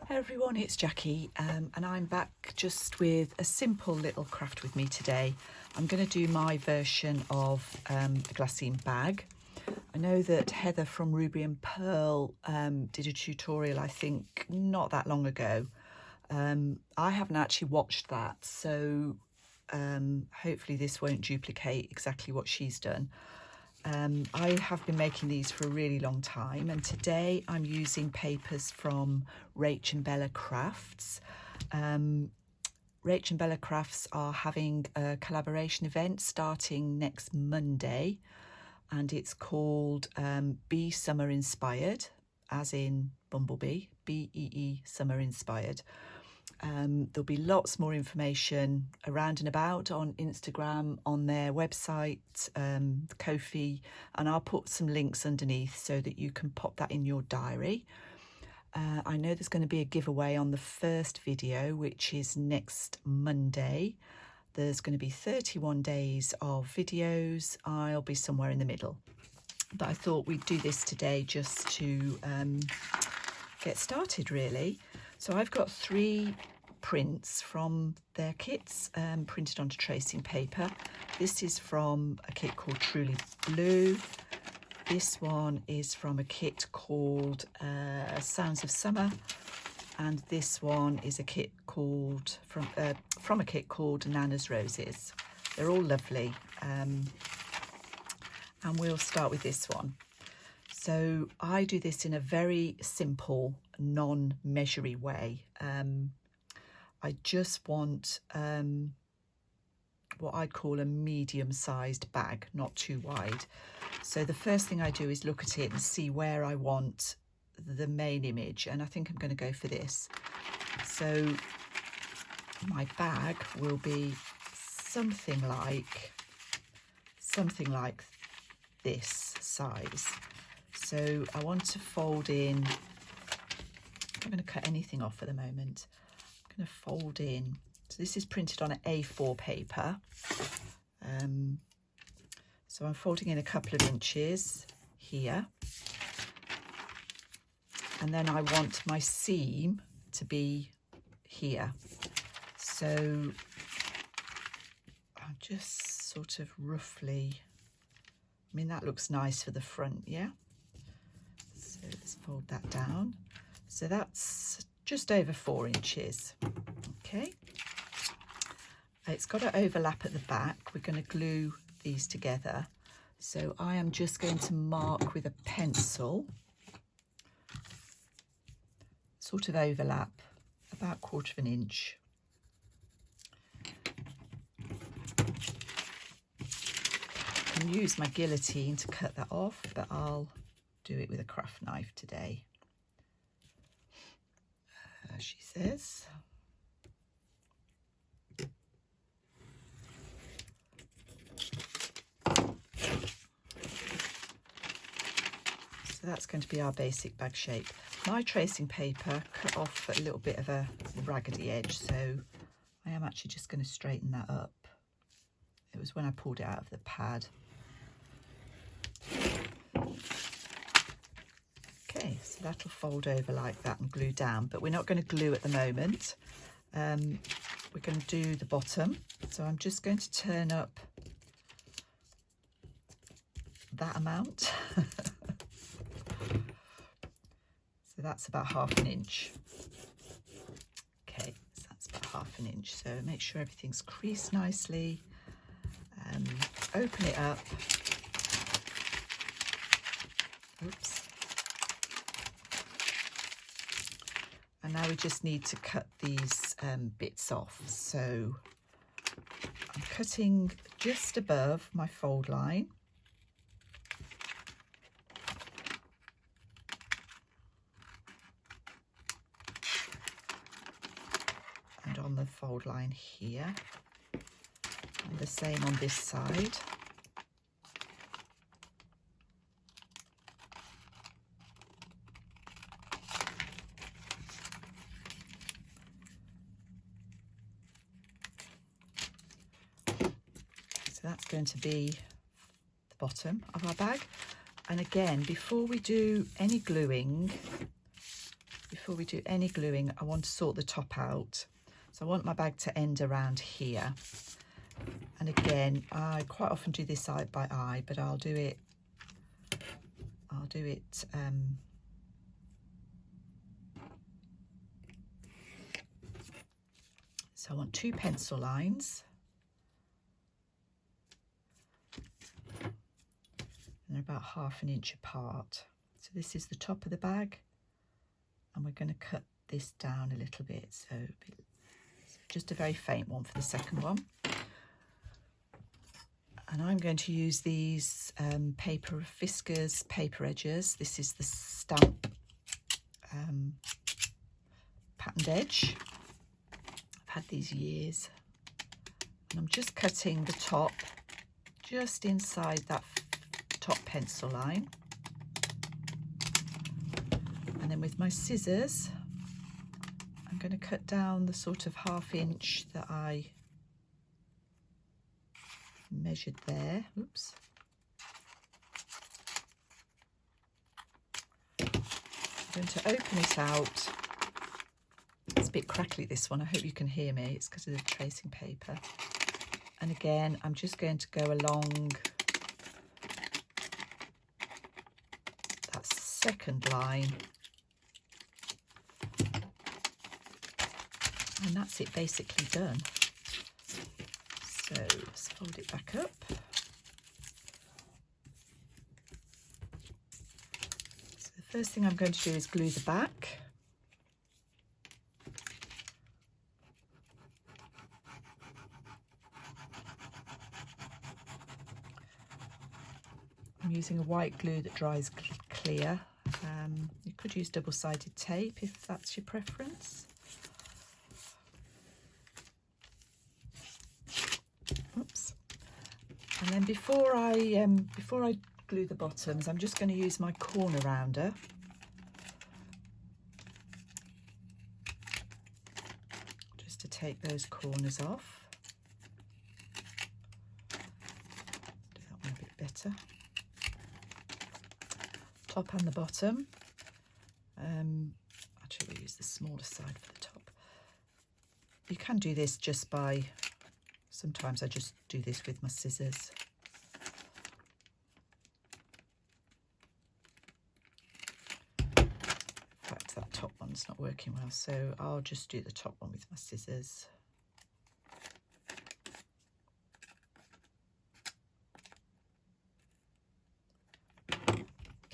Hi everyone, it's Jackie and I'm back just with a simple little craft with me today. I'm going to do my version of a glassine bag. I know that Heather from Ruby and Pearl did a tutorial, I think, not that long ago. I haven't actually watched that, so hopefully this won't duplicate exactly what she's done. I have been making these for a really long time, and today I'm using papers from Rach and Bella Crafts. Rach and Bella Crafts are having a collaboration event starting next Monday, and it's called Bee Summer Inspired, as in Bumblebee, BEE Summer Inspired. There'll be lots more information around and about on Instagram, on their website, Ko-fi, and I'll put some links underneath so that you can pop that in your diary. I know there's going to be a giveaway on the first video, which is next Monday. There's going to be 31 days of videos. I'll be somewhere in the middle. But I thought we'd do this today just to get started, really. So I've got 3 prints from their kits printed onto tracing paper. This is from a kit called Truly Blue. This one is from a kit called Sounds of Summer, and this one is a kit called from a kit called Nana's Roses. They're all lovely, and we'll start with this one. So I do this in a very simple, non-measury way. I just want what I'd call a medium-sized bag, not too wide. So the first thing I do is look at it and see where I want the main image, and I think I'm going to go for this. So my bag will be something like this size. So I want to fold in, I'm not going to cut anything off at the moment. I'm going to fold in. So this is printed on an A4 paper. So I'm folding in a couple of inches here. And then I want my seam to be here. So I'll just sort of roughly, I mean, that looks nice for the front, yeah? So let's fold that down. So that's just over 4 inches. Okay. It's got to overlap at the back. We're going to glue these together. So I am just going to mark with a pencil, sort of overlap, about 1/4 inch. I can use my guillotine to cut that off, but I'll do it with a craft knife today. She says. So that's going to be our basic bag shape. My tracing paper cut off a little bit of a raggedy edge, so I am actually just going to straighten that up. It was when I pulled it out of the pad. Okay, so that'll fold over like that and glue down, but we're not going to glue at the moment. We're going to do the bottom. So I'm just going to turn up that amount. So that's about 1/2 inch. Okay, so that's about 1/2 inch. So make sure everything's creased nicely. Open it up. Oops. And now we just need to cut these bits off. So I'm cutting just above my fold line. And on the fold line here. And the same on this side. So that's going to be the bottom of our bag. And again, before we do any gluing, before we do any gluing, I want to sort the top out. So I want my bag to end around here. And again, I quite often do this eye by eye, but I'll do it so I want 2 pencil lines. And they're about 1/2 inch apart. So this is the top of the bag, and we're going to cut this down a little bit. So just a very faint one for the second one. And I'm going to use these paper Fiskars paper edges. This is the stamp patterned edge. I've had these years. And I'm just cutting the top just inside that top pencil line. And then with my scissors, I'm going to cut down the sort of 1/2 inch that I measured there. Oops. I'm going to open it out. It's a bit crackly, this one. I hope you can hear me. It's because of the tracing paper. And again, I'm just going to go along that second line. And that's it basically done. So let's fold it back up. So the first thing I'm going to do is glue the back. I'm using a white glue that dries clear. You could use double-sided tape if that's your preference. Oops. And then before I glue the bottoms, I'm just going to use my corner rounder. Just to take those corners off. Do that one a bit better. Top and the bottom. Actually, we'll use the smaller side for the top. You can do this just by, sometimes I just do this with my scissors. In fact, that top one's not working well, so I'll just do the top one with my scissors.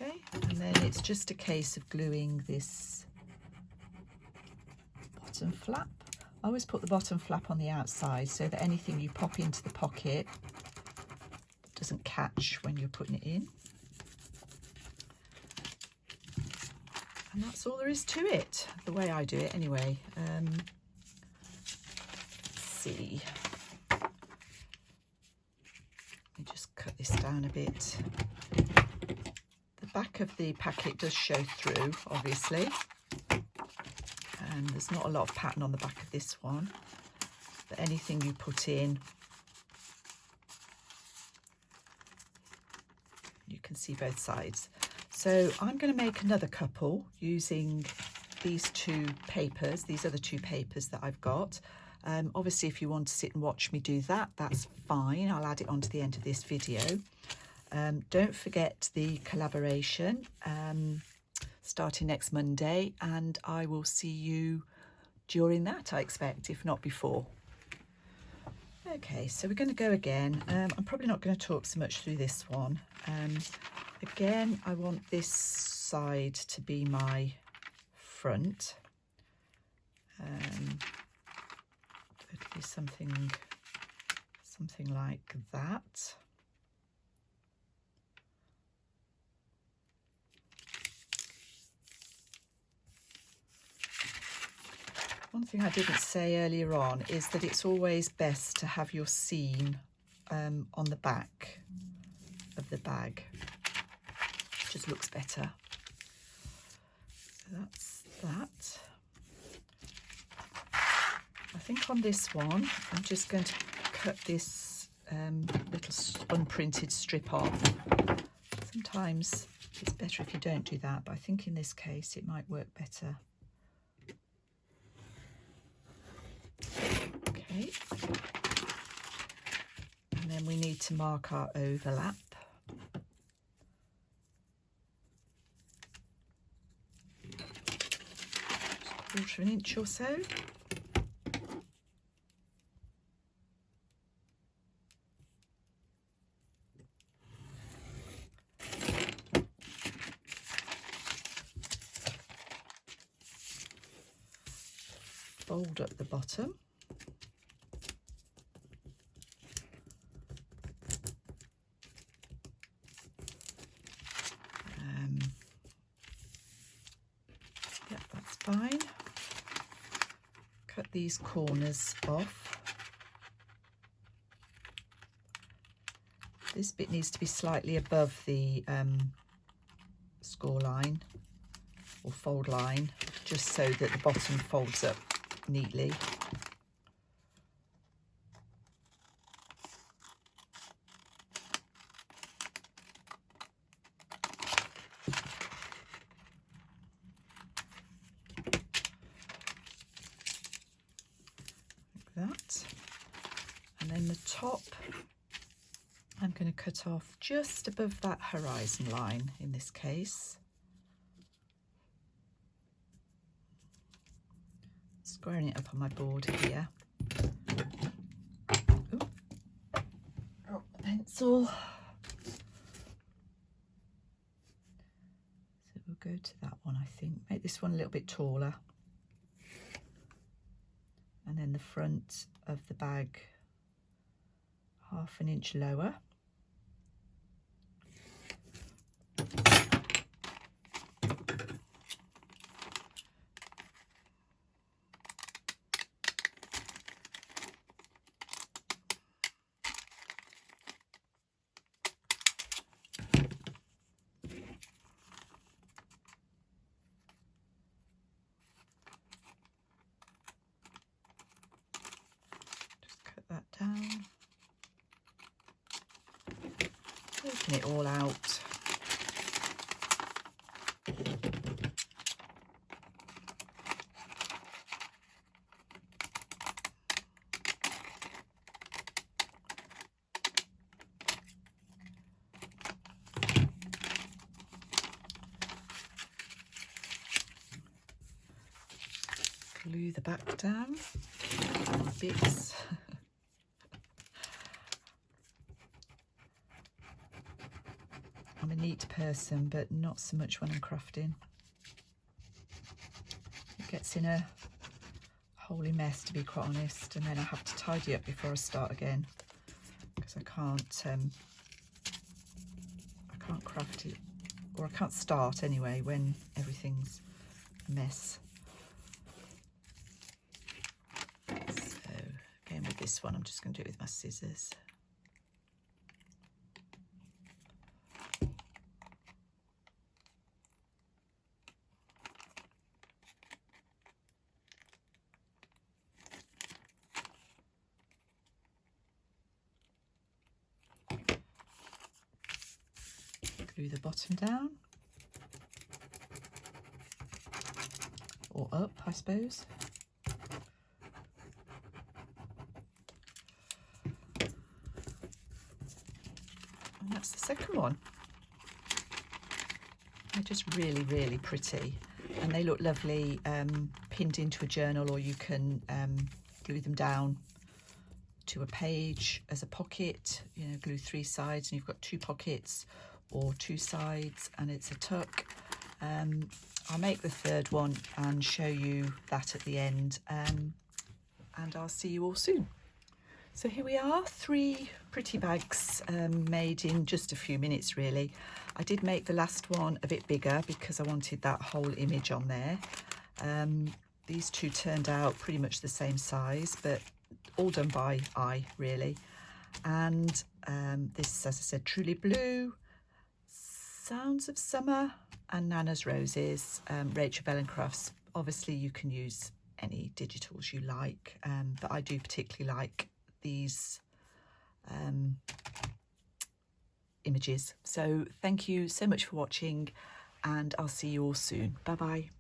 Okay, and then it's just a case of gluing this bottom flap. I always put the bottom flap on the outside so that anything you pop into the pocket doesn't catch when you're putting it in. And that's all there is to it, the way I do it anyway. Let's see. Let me just cut this down a bit. The back of the packet does show through, obviously. And there's not a lot of pattern on the back of this one, but anything you put in, you can see both sides. So I'm going to make another couple using these 2 papers. These are the 2 papers that I've got. Obviously, if you want to sit and watch me do that, that's fine. I'll add it on to the end of this video. Don't forget the collaboration. Starting next Monday, and I will see you during that, I expect, if not before. Okay, so we're going to go again. I'm probably not going to talk so much through this one. Again, I want this side to be my front. It'll be something like that. One thing I didn't say earlier on is that it's always best to have your seam on the back of the bag. It just looks better. So that's that. I think on this one, I'm just going to cut this little unprinted strip off. Sometimes it's better if you don't do that, but I think in this case it might work better Okay, and then we need to mark our overlap. Just 1/4 inch or so. Fold up the bottom. Yep, that's fine. Cut these corners off. This bit needs to be slightly above the score line or fold line, just so that the bottom folds up neatly. Like that. And then the top, I'm going to cut off just above that horizon line in this case. Squaring it up on my board here. Ooh. Oh, the pencil. So we'll go to that one, I think. Make this one a little bit taller. And then the front of the bag 1/2 inch lower. That down, taking it all out. Glue the back down, bits. I'm a neat person, but not so much when I'm crafting. It gets in a holy mess, to be quite honest, and then I have to tidy up before I start again, because I can't craft it, or I can't start anyway when everything's a mess. So again, with this one, I'm just going to do it with my scissors. Glue the bottom down, or up, I suppose. And that's the second one. They're just really, really pretty, and they look lovely pinned into a journal, or you can glue them down to a page as a pocket. You know, glue 3 sides and you've got 2 pockets, or 2 sides and it's a tuck. I'll make the 3rd one and show you that at the end, and I'll see you all soon. So here we are, 3 pretty bags made in just a few minutes really. I did make the last one a bit bigger because I wanted that whole image on there. These 2 turned out pretty much the same size, but all done by eye really. And this, as I said, Truly Blue, Sounds of Summer, and Nana's Roses, Rachel Bellencrafts. Obviously you can use any digitals you like, but I do particularly like these images. So thank you so much for watching, and I'll see you all soon. Bye bye.